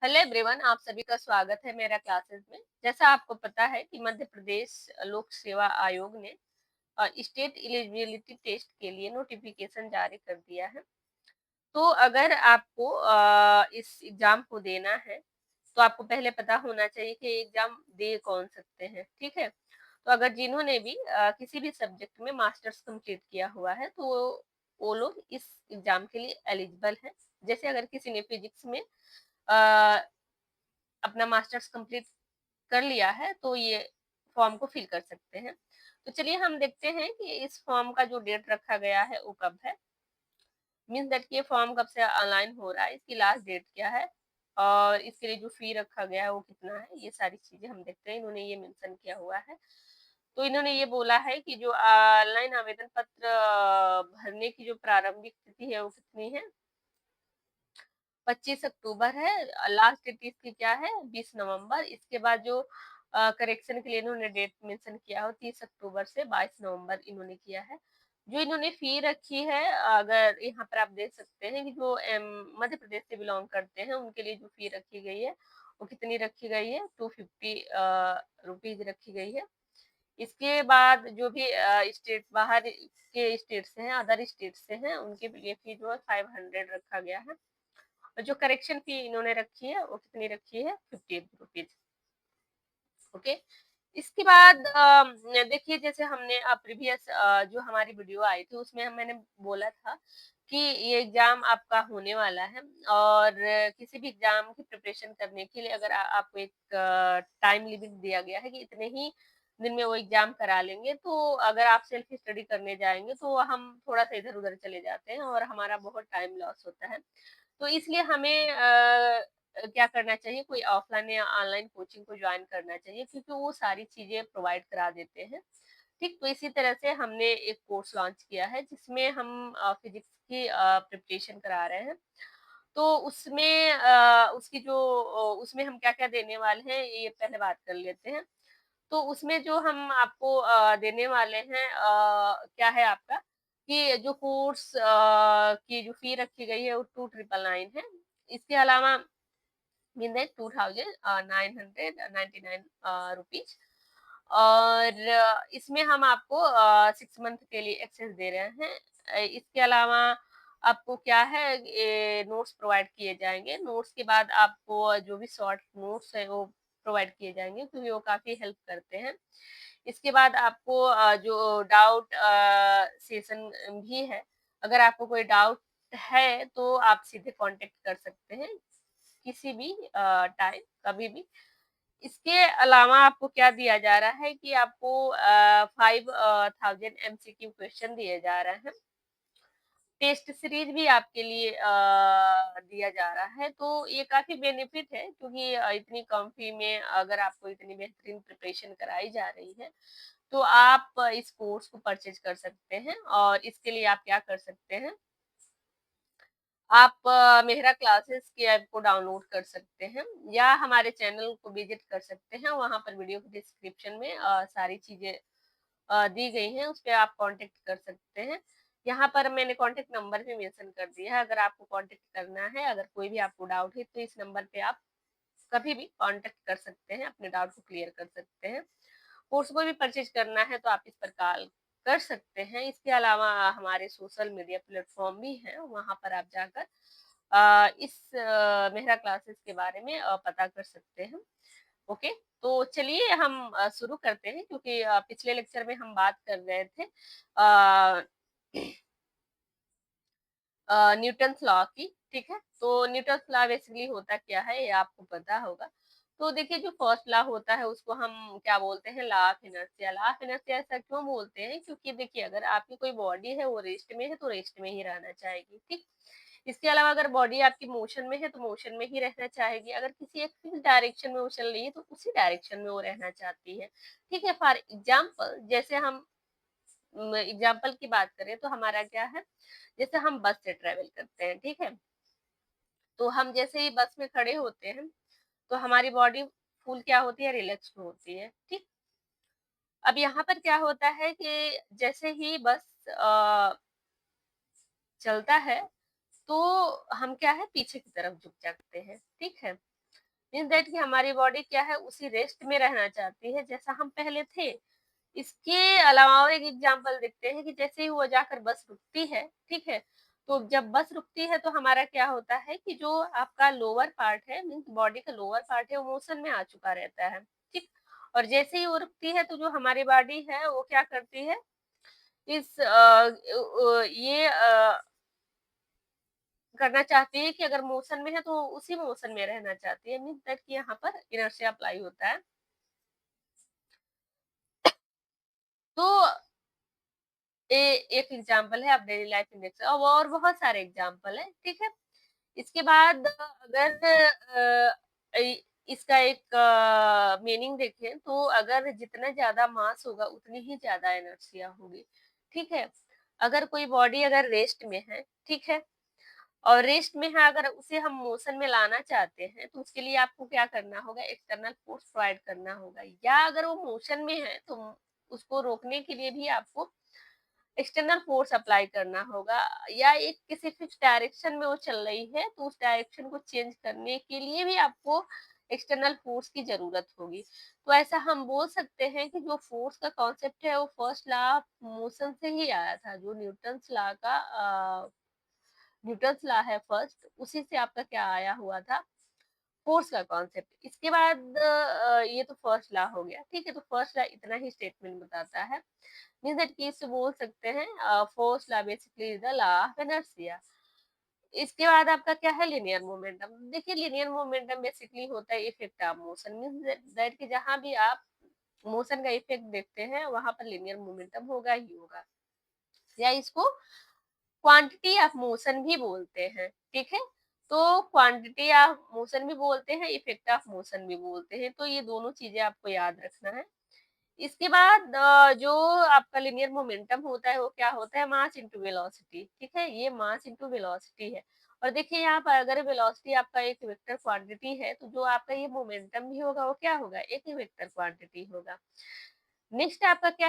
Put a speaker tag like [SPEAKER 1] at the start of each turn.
[SPEAKER 1] Hello everyone, आप सभी का स्वागत है मेरा क्लासेस में। जैसा आपको पता है कि मध्य प्रदेश लोक सेवा आयोग ने स्टेट एलिजिबिलिटी टेस्ट के लिए नोटिफिकेशन जारी कर दिया है। तो अगर आपको इस एग्जाम को देना है तो आपको पहले पता होना चाहिए कि एग्जाम दे कौन सकते हैं। ठीक है, तो अगर जिन्होंने भी किसी भी सब्जेक्ट में मास्टर्स कंप्लीट किया हुआ है तो वो लोग इस एग्जाम के लिए एलिजिबल है। जैसे अगर किसी ने फिजिक्स में अपना मास्टर्स कंप्लीट कर लिया है तो ये फॉर्म को फिल कर सकते हैं। तो चलिए हम देखते हैं कि इस फॉर्म का जो डेट रखा गया है वो कब है। मीन्स दैट कि ये फॉर्म कब से ऑनलाइन हो रहा है, इसकी लास्ट डेट क्या है और इसके लिए जो फी रखा गया है वो कितना है, ये सारी चीजें हम देखते हैं। इन्होंने ये मेंशन किया हुआ है। तो इन्होंने ये बोला है कि जो ऑनलाइन आवेदन पत्र भरने की जो प्रारंभिक तिथि है वो कितनी है, 25 अक्टूबर है। लास्ट डेट इसकी क्या है, 20 नवंबर। इसके बाद जो करेक्शन के लिए इन्होंने डेट मेंशन किया हो 30 अक्टूबर से 22 नवंबर इन्होंने किया है। जो इन्होंने फी रखी है, अगर यहाँ पर आप देख सकते हैं कि जो मध्य प्रदेश से बिलोंग करते हैं उनके लिए जो फी रखी गई है वो कितनी रखी गई है, 250 रुपीज रखी गई है। इसके बाद जो भी स्टेट बाहर के स्टेट से हैं, अदर स्टेट से हैं, उनके लिए फी जो है 500 रखा गया है। और जो करेक्शन फी इन्होंने रखी है वो कितनी रखी है, 50 रुपीज। ओके, इसके बाद देखिए जैसे हमने प्रीवियस जो हमारी वीडियो आई थी उसमें मैंने बोला था कि ये एग्जाम आपका होने वाला है और किसी भी एग्जाम की प्रिपरेशन करने के लिए अगर आपको एक टाइम लिमिट दिया गया है कि इतने ही दिन में वो एग्जाम करा लेंगे, तो अगर आप सेल्फ स्टडी करने जाएंगे तो हम थोड़ा सा इधर उधर चले जाते हैं और हमारा बहुत टाइम लॉस होता है। तो इसलिए हमें क्या करना चाहिए, कोई ऑफलाइन या ऑनलाइन कोचिंग को ज्वाइन करना चाहिए क्योंकि वो सारी चीजें प्रोवाइड करा देते हैं। ठीक, तो इसी तरह से हमने एक कोर्स लॉन्च किया है जिसमें हम फिजिक्स की प्रिपरेशन करा रहे हैं। तो उसमें उसकी जो उसमें हम क्या क्या देने वाले हैं ये पहले बात कर लेते हैं। तो उसमें जो हम आपको देने वाले हैं क्या है आपका, कि जो कोर्स की जो फी रखी गई है वो 2999 है। इसके अलावा मीन दैट 2999 रुपीज। और इसमें हम आपको 6 मंथ के लिए एक्सेस दे रहे हैं। इसके अलावा आपको क्या है, नोट्स प्रोवाइड किए जाएंगे। नोट्स के बाद आपको जो भी शॉर्ट नोट्स है वो प्रोवाइड किए जाएंगे क्योंकि वो काफी हेल्प करते हैं। इसके बाद आपको जो डाउट सेशन भी है, अगर आपको कोई डाउट है तो आप सीधे कांटेक्ट कर सकते हैं किसी भी टाइम, कभी भी। इसके अलावा आपको क्या दिया जा रहा है कि आपको 5000 एमसीक्यू क्वेश्चन दिए जा रहे हैं। टेस्ट सीरीज भी आपके लिए दिया जा रहा है। तो ये काफी बेनिफिट है क्योंकि इतनी कम फी में अगर आपको इतनी बेहतरीन प्रिपरेशन कराई जा रही है तो आप इस कोर्स को परचेज कर सकते हैं। और इसके लिए आप क्या कर सकते हैं, आप मेहरा क्लासेस की ऐप को डाउनलोड कर सकते हैं या हमारे चैनल को विजिट कर सकते हैं। वहां पर वीडियो के डिस्क्रिप्शन में सारी चीजें दी गई हैं, उस पर आप कांटेक्ट कर सकते हैं। यहाँ पर मैंने कांटेक्ट नंबर भी मेंशन कर दिया है। अगर आपको कांटेक्ट करना है, अगर कोई भी आपको डाउट है तो इस नंबर पे आप कभी भी कांटेक्ट कर सकते हैं, अपने डाउट को क्लियर कर सकते हैं। कोर्स को भी परचेज करना है तो आप इस पर कॉल कर सकते हैं। इसके अलावा हमारे सोशल मीडिया प्लेटफॉर्म भी हैं, वहां पर आप जाकर इस मेहरा क्लासेस के बारे में पता कर सकते हैं। ओके, तो चलिए हम शुरू करते हैं क्योंकि पिछले लेक्चर में हम बात कर रहे थे न्यूटन्स लॉ की। ठीक है, तो न्यूटन्स लॉ बेसिकली होता क्या है ये आपको पता होगा। तो देखिए जो फर्स्ट लॉ होता है उसको हम क्या बोलते हैं, law of inertia. Law of inertia ऐसा क्यों बोलते हैं, क्योंकि देखिए अगर आपकी कोई बॉडी है वो रेस्ट में है तो रेस्ट में ही रहना चाहेगी। ठीक, इसके अलावा अगर बॉडी आपकी मोशन में है तो मोशन में ही रहना चाहेगी। अगर किसी एक फिक्स डायरेक्शन में वो चल रही है तो उसी डायरेक्शन में वो रहना चाहती है। ठीक है, फॉर एग्जाम्पल जैसे हम एग्जाम्पल की बात करें तो हमारा क्या है, जैसे हम बस से ट्रेवल करते हैं। ठीक है, तो हम जैसे ही बस में खड़े होते हैं तो हमारी बॉडी फुल क्या होती है, रिलैक्स होती है। ठीक, अब यहाँ पर क्या होता है कि जैसे ही बस चलता है तो हम क्या है, पीछे की तरफ झुक जाते हैं। ठीक है, मीन्स दैट कि हमारी बॉडी क्या है, उसी रेस्ट में रहना चाहती है जैसा हम पहले थे। इसके अलावा और एक एग्जांपल देखते हैं कि जैसे ही वो जाकर बस रुकती है, ठीक है? तो जब बस रुकती है तो हमारा क्या होता है कि जो आपका लोअर पार्ट है, मीन्स बॉडी का लोअर पार्ट है, वो मोशन में आ चुका रहता है, ठीक? और जैसे ही वो रुकती है तो जो हमारी बॉडी है वो क्या करती है, इस ये करना चाहती है कि अगर मोशन में है तो उसी मोशन में रहना चाहती है, मीन्स दैट कि यहाँ पर इनर्शिया अप्लाई होता है। तो ए एक एग्जांपल है आप डेली लाइफ में देख सकते हो, और बहुत सारे एग्जांपल हैं, ठीक है? इसके बाद अगर इसका एक मीनिंग देखें तो अगर जितना ज़्यादा मास होगा उतनी ही ज़्यादा इनर्शिया होगी, ठीक है? अगर कोई बॉडी अगर रेस्ट में है, ठीक है? और रेस्ट में है, अगर उसे हम मोशन में लाना चाहते हैं तो उसके लिए आपको क्या करना होगा, एक्सटर्नल फोर्स प्रोवाइड करना होगा, या अगर वो मोशन में है तो उसको रोकने के लिए भी आपको एक्सटर्नल फोर्स अप्लाई करना होगा, या एक किसी फिक्स डायरेक्शन में वो चल रही है तो उस डायरेक्शन को चेंज करने के लिए भी आपको एक्सटर्नल फोर्स की जरूरत होगी। तो ऐसा हम बोल सकते हैं कि जो फोर्स का कॉन्सेप्ट है वो फर्स्ट लॉ ऑफ मोशन से ही आया था, जो न्यूटन्स लॉ है फर्स्ट, उसी से आपका क्या आया हुआ था, फोर्स का कॉन्सेप्ट। इसके बाद ये तो फर्स्ट लॉ हो गया, ठीक है? तो फर्स्ट लॉ इतना ही स्टेटमेंट बताता है, मीन्स दैट कि इससे बोल सकते हैं first law basically the law of inertia. इसके बाद आपका क्या है, लीनियर मोमेंटम। देखिए लीनियर मोमेंटम बेसिकली होता है effect of motion, means that कि जहां भी आप मोशन का इफेक्ट देखते हैं वहां पर लीनियर मोमेंटम होगा ही होगा, या इसको क्वांटिटी ऑफ मोशन भी बोलते हैं, ठीक है? तो क्वांटिटी ऑफ मोशन भी बोलते हैं, इफेक्ट ऑफ मोशन भी बोलते हैं, तो ये दोनों चीजें आपको याद रखना है। इसके बाद जो आपका लिनियर मोमेंटम होता है वो क्या होता है, मास इनटू वेलोसिटी, ठीक है? ये मास इनटू वेलोसिटी है। और देखिए यहाँ पर अगर वेलोसिटी आपका एक वेक्टर क्वांटिटी है तो जो आपका ये मोमेंटम भी होगा वो क्या होगा, एक वेक्टर क्वांटिटी होगा। नेक्स्ट आपका क्या